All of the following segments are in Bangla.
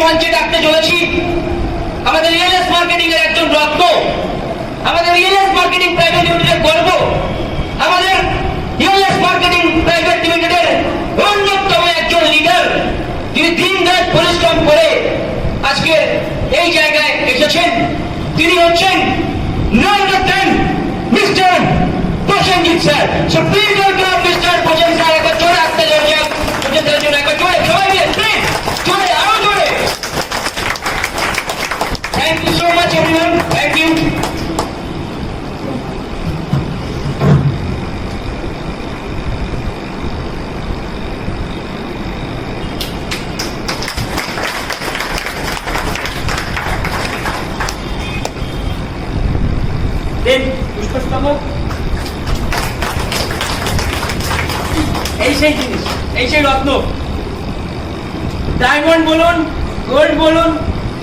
মঞ্চে ডাকতে চলেছি আমাদের রিয়েলএস মার্কেটিং এর একজন রত্ন, আমাদের রিয়েলএস মার্কেটিং প্রাইভেট লিমিটেডের গর্ব, আমাদের রিয়েলএস মার্কেটিং প্রাইভেট লিমিটেডের অন্যতম একজন লিডার, যিনি দিন রাত পরিশ্রম করে আজকে এই জায়গায় এসেছেন। তিনি হচ্ছেন none other than mister Prosenjit sir. So please welcome mister Prosen sir. একবার জোরে আসতে চলেছি প্রসেন স্যারের জন্য, একবার জোরে সবাই মিলে প্লিজ, জোরে আরো জোরে। Thank you so much everyone, thank you. এই সেই জিনিস, এই সেই রত্ন, ডায়মন্ড বলুন, গোল্ড বলুন,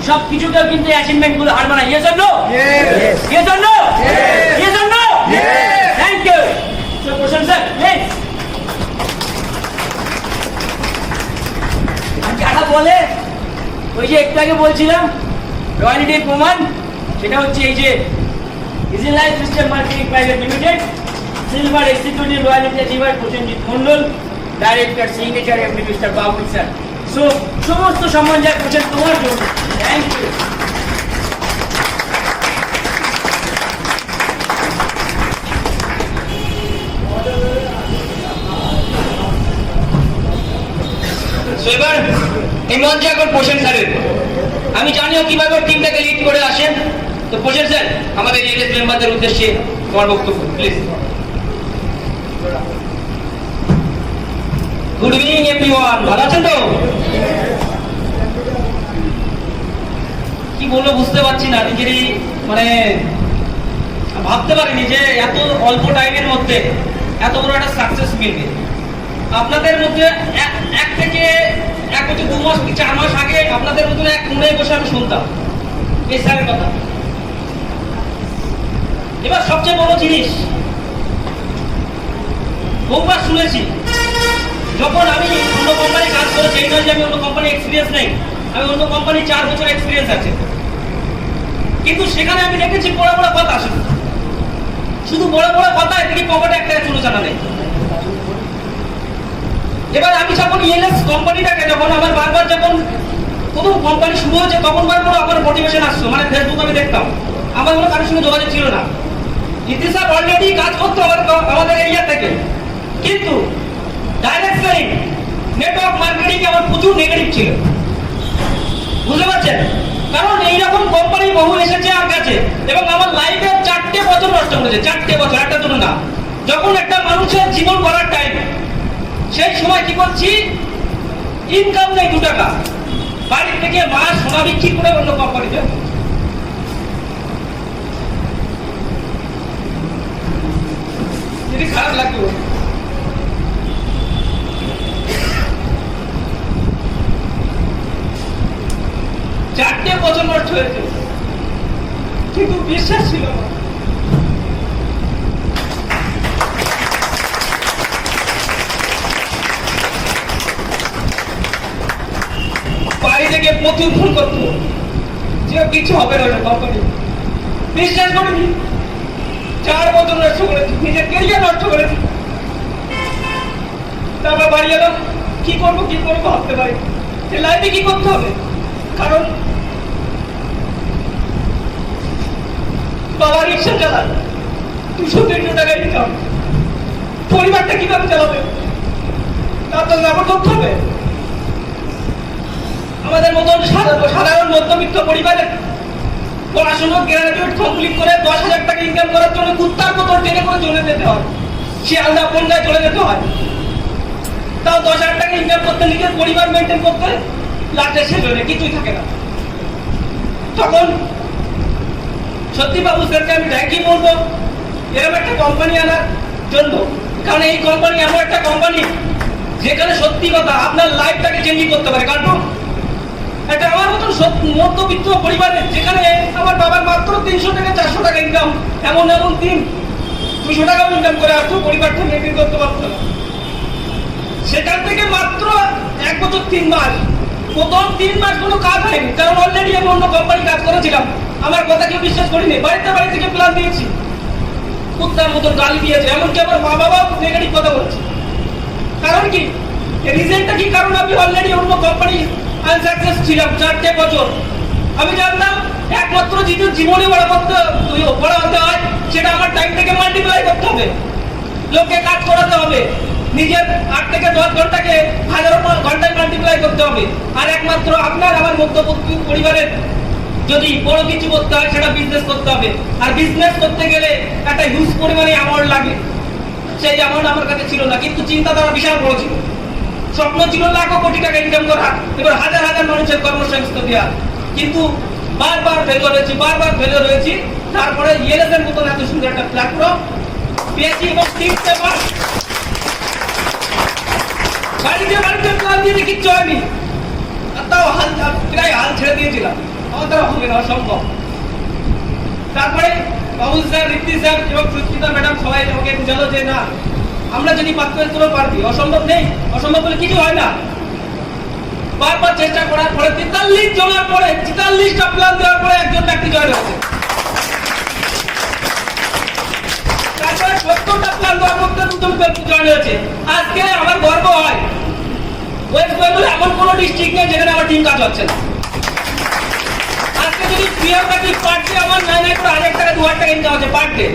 সব কিছুকেও কিন্তু অ্যাচিভমেন্ট গুলো হার মানায়। Yes or no? Yes or no? Yes or no? Thank you. So Prashant sir please. যারা বলে ওই যে একটু আগে বলছিলাম রয়্যালিটির প্রমাণ, সেটা হচ্ছে এই যে easy life system marketing private limited, silver executive royalty achiever Prosenjit Mondal, director signature MD mister Babul sir. So সমস্ত সম্মান যা করছেন তোমার জন্য, থ্যাংক ইউ। এবার এই মঞ্চে এখন প্রসেন স্যারের, আমি জানিও কিভাবে টিমটাকে লিড করে আসেন। তো প্রসেন স্যার, আমাদের রিয়েলএস মেম্বারদের উদ্দেশ্যে তোমার বক্তব্য প্লিজ। গুড ইভিনিং এভরিওয়ান, ভালো আছেন তো? কি বলবো বুঝতে পারছি না, নিজেরই মানে ভাবতে পারিনি যে এত অল্প টাইমের মধ্যে এত বড় একটা সাকসেস মিলবে। আপনাদের মধ্যে এক থেকে 2 মাস কি 4 মাস আগে আপনাদের মধ্যে এক কোণে বসে আমি শুনতাম এই স্যারের কথা। এবার সবচেয়ে বড় জিনিস বহুবার শুনেছি, যখন আমি অন্য কোম্পানি কাজ করেছি, এই নয় যে আমি অন্য কোম্পানি এক্সপিরিয়েন্স নেই, আমি অন্য কোম্পানি 4 বছর এক্সপিরিয়েন্স আছে, কিন্তু সেখানে আমি দেখেছি বড় বড় কথা, শুধু বড় বড় কথা, এদিকে পকেটে একটা চুলো চানা নেই। এবার আমি যখন ইএলএস কোম্পানিটাকে যখন আমার বারবার যখন প্রথম কোম্পানি শুরু হয়েছে তখন বারবার আমার মোটিভেশন আসতো, মানে ফেসবুক আমি দেখতাম, আমার কোনো কারোর সঙ্গে যোগাযোগ ছিল না। ইতি স্যার অলরেডি কাজ করতো আমাদের এরিয়া থেকে, কিন্তু ডাইরেক্ট সেলিং নেটওয়ার্ক মার্কেটিং আমার প্রচুর নেগেটিভ ছিল, বুঝতে পারছেন? কারণ এইরকম কোম্পানি বহু এসেছে আমার কাছে এবং আমার লাইফে 4টে বছর নষ্ট করেছে, 4টে বছর, একটা জন্য না। যখন একটা মানুষের জীবন করার টাইম, সেই সময় কি করছি, ইনকাম নেই 2 টাকা, বাড়ি থেকে মা সোনা বিক্রি করে অন্য কোম্পানিতে। যদি খারাপ লাগতো, 4টে বছর নষ্ট হয়েছে, কিন্তু বিশ্বাস ছিল না। বাড়ি থেকে প্রচুর ফোন করতো যে কিছু হবে না কোম্পানি, বিশ্বাস করিনি। 4 বছর নষ্ট করেছি, নিজের কেরিয়ার নষ্ট করেছি। তারপর বাড়ি এলাম, কি করবো ভাবতে পারি যে লাইফে কি করতে হবে, কারণ বাবা রিক্সা চালান, 200-300 টাকা ইনকাম, পরিবারটা কিভাবে চালাবে তার তো ব্যবহার করতে হবে। আমাদের মতন সাধারণ মধ্যবিত্ত পরিবারের পড়াশোনা গ্রাজুয়েট কমপ্লিট করে 10,000 টাকা ইনকাম করার জন্য কুত্তার মতো ট্রেনে করে চলে যেতে হয়, শিয়ালদা বনগায় চলে যেতে হয়। তাও 10,000 টাকা ইনকাম করতে, নিজের পরিবার মেনটেন করতে লাস্টে শেষ হয়ে কিছুই থাকে না। তখন সত্যি বাবু স্যারকে আমি থ্যাংক ইউ বলবো এরকম একটা কোম্পানি আনার জন্য, কারণ এই কোম্পানি এমন একটা কোম্পানি যেখানে সত্যি কথা আপনার লাইফটাকে চেঞ্জ করতে পারে। কারণ একটা আমার মতন মধ্যবিত্ত পরিবারের, যেখানে আমার বাবার মাত্র 300 থেকে 400 টাকা ইনকাম, এমন দিন 200 টাকাও ইনকাম করে আসতো, পরিবারটা মেনটেন করতে পারতো না। সেখান থেকে মাত্র 1 বছর 3 মাস প্রথম 3 মাস কোনো কাজ হয়নি, কারণ অলরেডি আমি অন্য কোম্পানি কাজ করেছিলাম। আমার কথা কেউ বিশ্বাস করিনি, বাড়ি থেকে প্ল্যান দিয়েছি, কুত্তার মতন গালি দিয়েছে, এমনকি আমার মা বাবাও নেগেটিভ কথা বলছে। কারণ কি, রিজনটা কি? কারণ আমি অলরেডি অন্য কোম্পানি আনসাকসেস ছিলাম 4টে বছর। আমি জানতাম একমাত্র জীবনে বড় হতে হয় সেটা আমার টাইমটাকে মাল্টিপ্লাই করতে হবে, লোককে কাজ করাতে হবে, নিজের 8 থেকে 10 ঘন্টাকে হাজারো ঘন্টায় মাল্টিপ্লাই করতে হবে। আর একমাত্র আপনার আমার মধ্যবর্তী পরিবারের যদি বড় কিছু করতে হয় সেটা বিজনেস করতে হবে। আর বিজনেস করতে গেলে একটা হিউজ পরিমাণে অ্যামাউন্ট লাগে, সেই অ্যামাউন্ট আমার কাছে ছিল না, কিন্তু চিন্তাধারা বিশাল বড় ছিল। স্বপ্ন ছিল লাখো কোটি টাকা ইনকাম করা, এবার হাজার হাজার মানুষের কর্মসংস্থান দেওয়া। কিন্তু বারবার ফেলে রয়েছি। তারপরে ইএলএসের মতন এত সুন্দর একটা প্ল্যাটফর্ম পেয়েছি এবং 3টে মাস বাড়িতে প্ল্যান দিয়ে কিচ্ছু হয়নি, তাও প্রায় হাল ছেড়ে দিয়েছিলাম, আমাদের হবে না, অসম্ভব। তারপরে বাবুল স্যার, ঋদ্ধি স্যার এবং সুস্মিতা ম্যাডাম সবাই আমাকে বুঝালো যে না, আমরা যদি পারবি, অসম্ভব নেই, অসম্ভব বলে কিছু হয় না। বারবার চেষ্টা করার পরে 43 জনের পরে 43টা প্ল্যান দেওয়ার পরে একজন ব্যক্তি জয়েন হয়েছে। তারপরে 70টা প্ল্যান দেওয়ার মধ্যে 2জন ব্যক্তি জয়েন হয়েছে। আজকে আমার গর্ব হয় ওয়েস্ট বেঙ্গলে এমন কোনো ডিস্ট্রিক্ট নেই যেখানে আমার টিম কাজ হচ্ছে না। আজকে যদি প্রিয়ার কাছে পার ডে আমার 9 করে 1000 টাকা 2000 টাকা ইনকাম হচ্ছে পার ডে।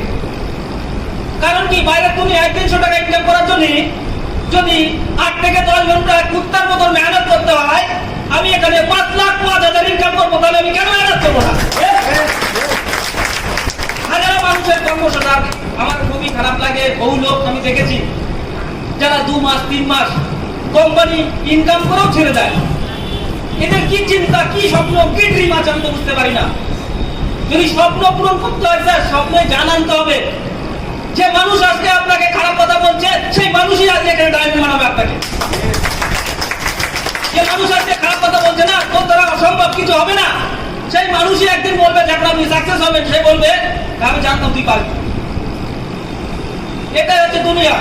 কারণ কি, বাইরে তুমি 1-300 টাকা ইনকাম করার জন্য যদি 8 থেকে 10 ঘন্টা কুত্তার মতন মেহনত করতে হয়, আমি এখানে 5,05,000 ইনকাম করবো, তাহলে আমি কেন মেহনত করবো না? হাজারো মানুষের কর্মসংস্থান আমার খুবই খারাপ লাগে। বহু লোক আমি দেখেছি যারা 2 মাস 3 মাস কোম্পানি ইনকাম করেও ছেড়ে দেয়। এদের কি চিন্তা, কি স্বপ্ন, কি ড্রিম আছে আমি তো বুঝতে পারি না। যদি স্বপ্ন পূরণ করতে হয় স্যার, স্বপ্নে জানাতে হবে। যে মানুষ আজকে আপনাকে খারাপ কথা বলছে, সেই মানুষই আজকে এখানে ডায়মন্ড বানাবে আপনাকে। যে মানুষ আজকে খারাপ কথা বলছে না, তোর দ্বারা অসম্ভব কিছু হবে না, সেই মানুষই একদিন বলবে যখন আপনি সাকসেস হবেন, সে বলবে আমি জানতাম তুই পারবি। এটাই হচ্ছে দুনিয়া।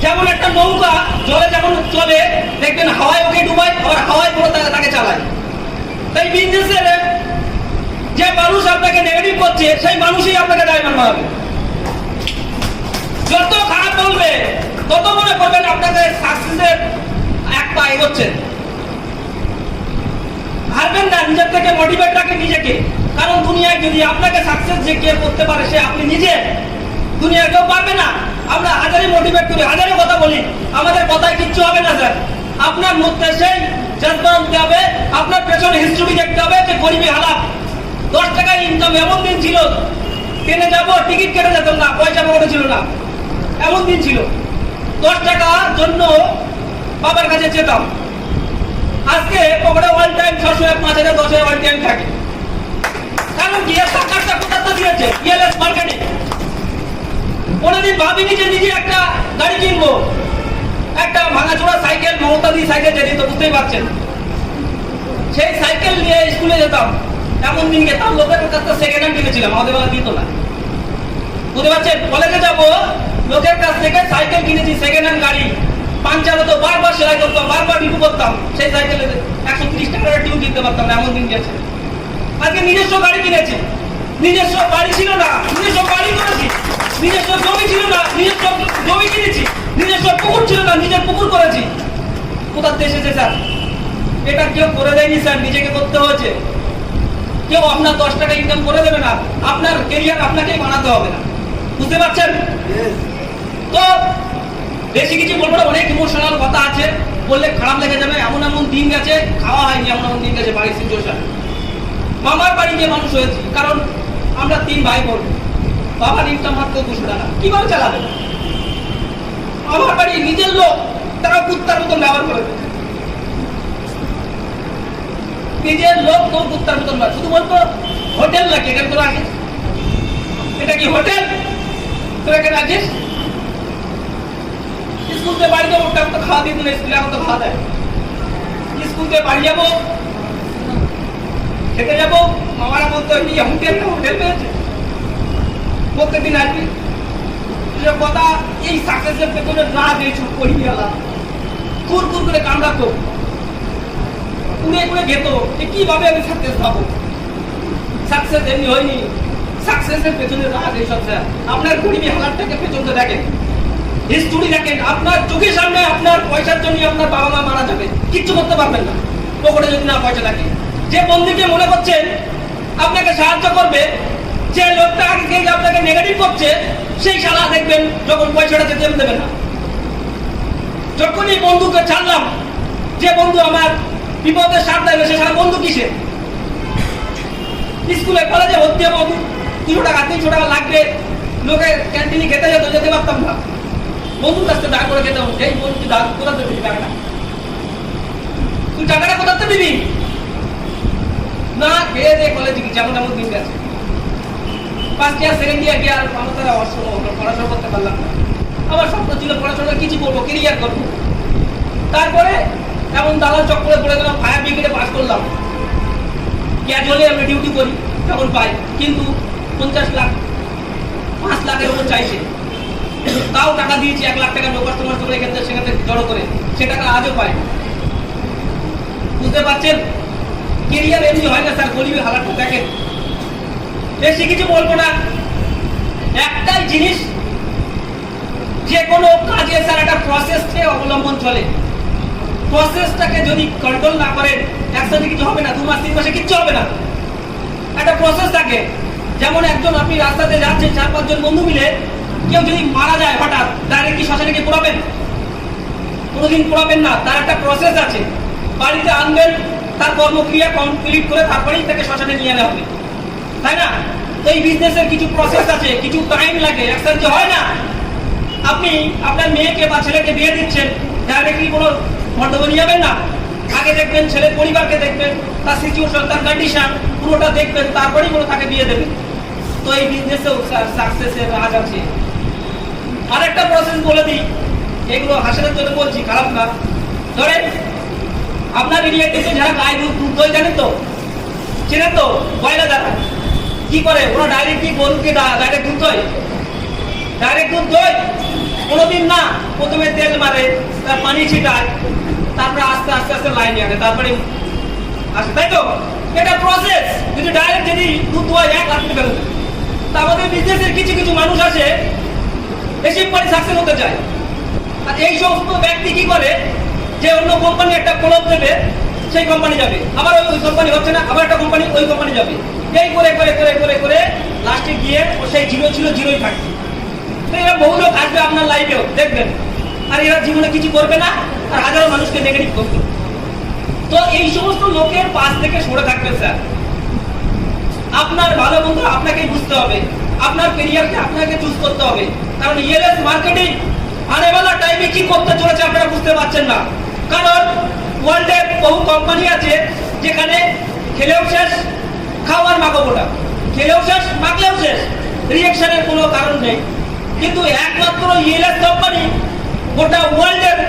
যেমন একটা নৌকা জলে যখন চলে দেখবেন হাওয়ায় ওকে ডুবায়, আবার হাওয়ায় পুরো তাকে চালায়। তাই বিজনেসের যে মানুষ আপনাকে নেগেটিভ করছে, সেই মানুষই আপনাকে ডায়মন্ড বানাবে। যত খারাপ বলবে তত মনে করবেন আপনাদের সাকসেসের এক পা এগোচ্ছেন। হারবেন না, নিজের থেকে মোটিভেট রাখেন নিজেকে। কারণ দুনিয়ায় যদি আপনাকে সাকসেস যে কে করতে পারে সে আপনি নিজে, দুনিয়া কেউ পারবে না। আমরা হাজারে মোটিভেট করি, হাজারে কথা বলি, আমাদের কথায় কিচ্ছু হবে না স্যার। আপনার মধ্যে সেই জজ্বা আনতে হবে, আপনার পেছনে হিস্ট্রি দেখতে হবে যে গরিবী হালাত। 10 টাকায় ইনকাম এমন দিন ছিল, ট্রেনে যাবো টিকিট কেটে যেতাম না, পয়সা পকেটে ছিল না, এমন দিন ছিল। 10 টাকার জন্য বাবার কাছে যেতাম। আজকে পকেটে ওয়ান টাইম 600, 5,000, 10,000 ওয়ান টাইম থাকে। কারণ কি, সরকারটা কোথাটা দিয়েছে ইএলএস মার্কেটে। কোনোদিন ভাবিনি যে নিজে একটা গাড়ি কিনবো, একটা ভাঙাচোরা সাইকেল, মমতাদি সাইকেল যেটি তো বুঝতেই পারছেন। সেই সাইকেল নিয়ে স্কুলে যেতাম, এমন দিন গেতাম লোকের কাছে সেকেন্ড হ্যান্ড কিনেছিলাম, আমাদের বেলা দিত না, বুঝতে পারছেন। কলেজে যাবো, লোকের কাছ থেকে সাইকেল কিনেছি, সেকেন্ড হ্যান্ড গাড়ি, পাঞ্চার হতো, বারবার সেলাই করতাম, বারবার রিপু করতাম। সেই সাইকেলে 130 টাকার টিউব কিনতে পারতাম না, এমন দিন গেছে। আজকে নিজস্ব গাড়ি কিনেছি, নিজস্ব বাড়ি ছিল না, নিজস্ব বাড়ি করেছি। নিজস্ব জমি ছিল না, নিজস্ব জমি কিনেছি। নিজস্ব পুকুর ছিল না, নিজের পুকুর করেছি। কোথার দেশে যে স্যার এটা কেউ করে দেয়নি স্যার, নিজেকে করতে হয়েছে। কেউ আপনার 10 টাকা ইনকাম করে দেবে না, আপনার কেরিয়ার আপনাকেই বানাতে হবে না, বুঝতে পারছেন তো? বেশি কিছু বলবো না, অনেক ইমোশনাল কথা আছে, বললে খারাপ লেগে যাবে। এমন এমন দিন গেছে, খাওয়া হয়নি, এমন এমন দিন গেছে বাড়ির সিচুয়েশন। মামার বাড়ি গিয়ে মানুষ হয়েছি, কারণ আমরা 3 ভাই বোন। বাবার ইনকাম মাত্র 200 টাকা, কিভাবে চালাবে? আমার বাড়ি নিজের লোক, তারা কুত্তার মতন ব্যবহার করে। নিজের লোক তো কুত্তার মতন ব্যবহার, শুধু বলতো হোটেল নাকি এখানে তোরা আসিস, এটা কি হোটেল তোরা এখানে আসিস? স্কুল থেকে বাড়ি যাবো, ওটা তো খাওয়া দিয়ে দিলে, স্কুলে এখন তো খাওয়া দেয়। স্কুল থেকে বাড়ি যাবো, খেতে যাবো, মামারা বলতো হোটেল পেয়েছে, প্রত্যেকদিন আসবি। কথা এই সাকসেসের পেছনে না দিয়ে ছুট করি গেলাম, কুর করে কামড়াতো। কুড়িয়ে কুড়িয়ে খেত যে কিভাবে আমি সাকসেস পাবো। সাকসেস এমনি হয়নি, সাকসেসের পেছনে রাগ এইসব স্যার। আপনার গরিবী হালাতটাকে পেছনতে দেখেন, হিস্টোরি দেখেন, আপনার চোখের সামনে আপনার পয়সার জন্য আপনার বাবা মা মারা যাবে, কিচ্ছু করতে পারবেন না পকেটে যদি না পয়সা থাকে। যে বন্ধুকে মনে করছেন আপনাকে সাহায্য করবে, যে লোকটা আগে আপনাকে নেগেটিভ করছে, সেই শালা দেখবেন যখন পয়সাটা যেতে দেবে না। যখনই বন্ধুকে ছাড়লাম, যে বন্ধু আমার বিপদের সাথ দেবে, সে সারা বন্ধু কিসে? স্কুলে কলেজে ভর্তি হবো, 300 টাকা লাগবে, লোকে ক্যান্টিনে খেতে যেতে পারতাম না, বন্ধুর কাছ থেকে দাঁড় করে খেতাম। এই বন্ধু তুই দাঁড় কোথাতে দিবি টাকাটা? তুই টাকাটা কোথাতে দিবি? না খেয়ে দিয়ে কলেজে কি যেমন এমন দিন গেছে, ফার্স্ট ইয়ার সেকেন্ড ইয়ার গিয়ে আর আমার তারা পড়াশোনা করতে পারলাম না। আমার স্বপ্ন ছিল পড়াশোনা কিছু করবো, কেরিয়ার করবো। তারপরে এমন দালাল চক্করে পড়ে গেলাম, ফায়ার ব্রিগেডে পাস করলাম, ক্যাজুয়ালি আমি ডিউটি করি তখন পাই, কিন্তু 50 লাখ 5 লাখের উপর চাইছে। তাও টাকা দিয়েছি, 1 লাখ টাকা নো কাস্টমার করে এখান থেকে সেখান থেকে জড়ো করে, সে টাকা আজও পায়। বুঝতে পারছেন, কেরিয়ার এমনি হয় না স্যার, গরিবের হালাতটা দেখেন। বেশি কিছু বলবো না, একটাই জিনিস, যে কোনো কাজে স্যার একটা প্রসেসকে অবলম্বন চলে। প্রসেসটাকে যদি কন্ট্রোল না করেন, একসাথে কিছু হবে না, 2 মাস 3 মাসে কিচ্ছু হবে না। একটা প্রসেস থাকে, যেমন একজন আপনি রাস্তাতে যাচ্ছেন, 4-5 জন বন্ধু মিলে, কেউ যদি মারা যায় হঠাৎ, ডাইরেক্ট কি শ্মশানে গিয়ে পোড়াবেন? কোনোদিন পোড়াবেন না, তার একটা প্রসেস আছে। বাড়িতে আনবেন, তার কর্মক্রিয়া কমপ্লিট করে তারপরেই তাকে শ্মশানে নিয়ে আনা হবে, তাই না? এই বিজনেসের কিছু প্রসেস আছে, কিছু টাইম লাগে, একসাথে হয় না। আপনি আপনার মেয়েকে বা ছেলেকে বিয়ে দিচ্ছেন, ডাইরেক্টলি কোনো মণ্ডপে নিয়ে যাবেন না। আগে দেখবেন ছেলের পরিবারকে দেখবেন, তার সিচুয়েশন, তার কন্ডিশন পুরোটা দেখবেন, তারপরেই কোনো তাকে বিয়ে দেবেন। তো এই বিজনেসেও সাকসেসের রাজ আছে। আরেকটা প্রসেস বলে দিই, এগুলো হাসির জন্য বলছি, খারাপ না। ধরেন আপনার এরিয়াতে যারা গায়ে দুধ দই জানেন তো, চেনেন তো, বয়লা যারা কি করে, ওরা ডাইরেক্ট কি গরুকে ডাইরেক্ট দুধ দই, ডাইরেক্ট দুধ দই কোনোদিন না। প্রথমে তেল মারে, তার পানি ছিটায়, তারপরে আস্তে আস্তে আস্তে লাইনে আনে, তারপরে আসে, তাই তো? এটা প্রসেস। যদি ডাইরেক্ট যদি দুধ দোয়া 1 লাখ টাকা বেরোবে, তা আমাদের বিজনেসের কিছু কিছু মানুষ আছে বেশি পরে সাকসেস হতে চায়। আর এই সমস্ত ব্যক্তি কি করে, যে অন্য কোম্পানি একটা প্রলোভ দেবে, সেই কোম্পানি যাবে, আবার ওই কোম্পানি হচ্ছে না, আবার একটা কোম্পানি ওই কোম্পানি যাবে, এই করে করে করে করে করে লাস্টে গিয়ে ও সেই জিরো ছিল জিরোই থাকবে। তো এরা বহু লোক আসবে আপনার লাইফেও দেখবেন, আর এরা জীবনে কিছু করবে না, আর হাজারো মানুষকে নেগেটিভ করবে। তো এই সমস্ত লোকের পাশ থেকে সরে থাকবেন স্যার। আপনার ভালো মন্দ আপনাকেই বুঝতে হবে, আপনার ক্যারিয়ারকে আপনাকে চুজ করতে হবে। কারণ ইএলএস মার্কেটিং আনেওয়ালা টাইমে কি করতে চলেছে আপনারা বুঝতে পারছেন না। কারণ ওয়ার্ল্ডে বহু কোম্পানি আছে যেখানে খেলেও শেষ, খাওয়ার মাগবোটা, খেলেও শেষ, মাগলেও শেষ, রিঅ্যাকশনের কোনো কারণ নেই। কিন্তু একমাত্র ইএলএস কোম্পানি গোটা ওয়ার্ল্ডের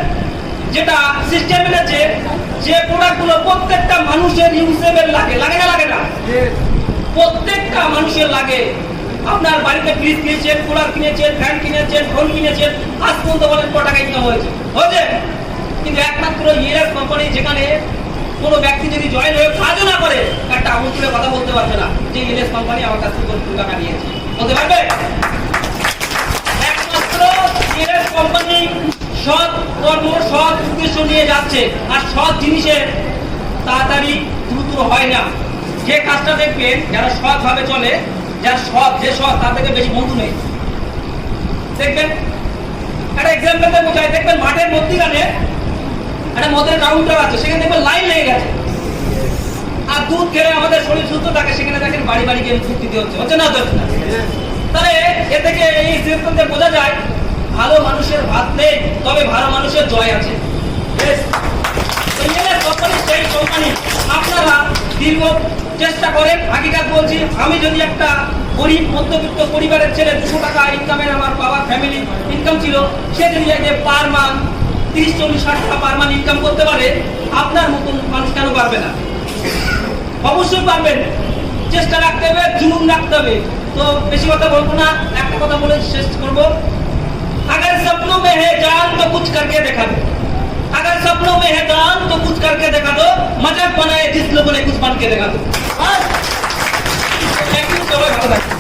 যেটা সিস্টেম এনেছে, যে প্রোডাক্টগুলো প্রত্যেকটা মানুষের ইউজেবল লাগে, লাগে না লাগে না? প্রত্যেকটা মানুষের লাগে। আপনার বাড়িতে ফ্রিজ কিনেছেন, কুলার কিনেছেন, ফ্যান কিনেছেন, ফোন কিনেছেন, আজ পর্যন্ত বলেন কত টাকা ইনকাম হয়েছে? কিন্তু একমাত্র ইএলএস কোম্পানি, যেখানে কোনো ব্যক্তি যদি জয়েন হয়ে কাজও না করে, একটা আমল করে কথা বলতে পারবে না যে ইএলএস কোম্পানি আমার কাছ থেকে 2 টাকা নিয়েছে, বলতে পারবে? একমাত্র ইএলএস কোম্পানি সৎ কর্ম, সৎ উদ্দেশ্য নিয়ে যাচ্ছে, আর সৎ জিনিসের তাড়াতাড়ি দ্রুত হয় না। যে কাজটা দেখবেন যারা সৎ ভাবে চলে, যারা সৎ, যে সৎ, তার থেকে বেশি বন্ধু নেই। দেখবেন একটা এক্সাম্পল বোঝায়, দেখবেন মাঠের মধ্যখানে একটা মদের কাউন্টার আছে, সেখানে দেখবেন লাইন লেগে গেছে, আর দুধ খেলে আমাদের শরীর সুস্থ থাকে, সেখানে দেখেন বাড়ি বাড়ি গিয়ে দুধ দিতে হচ্ছে, হচ্ছে না? হচ্ছে না? তাহলে এ থেকে এই সিস্টেমে বোঝা যায় ভালো মানুষের ভাত নেই, তবে ভালো মানুষের জয় আছে। সেই কোম্পানি আপনারা দীর্ঘ চেষ্টা করেন। হাকিকাত বলছি, আমি যদি একটা গরিব মধ্যবিত্ত পরিবারের ছেলে, 200 টাকা ইনকামের আমার বাবার ফ্যামিলি ইনকাম ছিল, সে যদি পার মান্থ 30-40-60 টাকা পার মান্থ ইনকাম করতে পারে, আপনার মতন মানুষ কেন পারবে না? অবশ্যই পারবেন। চেষ্টা রাখতে হবে, জুনুন রাখতে হবে। তো বেশি কথা বলবো না, একটা কথা বলে শেষ করবো। अगर सपनों में है जान तो कुछ करके दिखा दो। अगर सपनों में है दान तो कुछ करके दिखा दो, मजाक बनाए जिस लोगों ने कुछ बन के दिखा दो। थैंक यू, सबाई ভালো থাকবেন।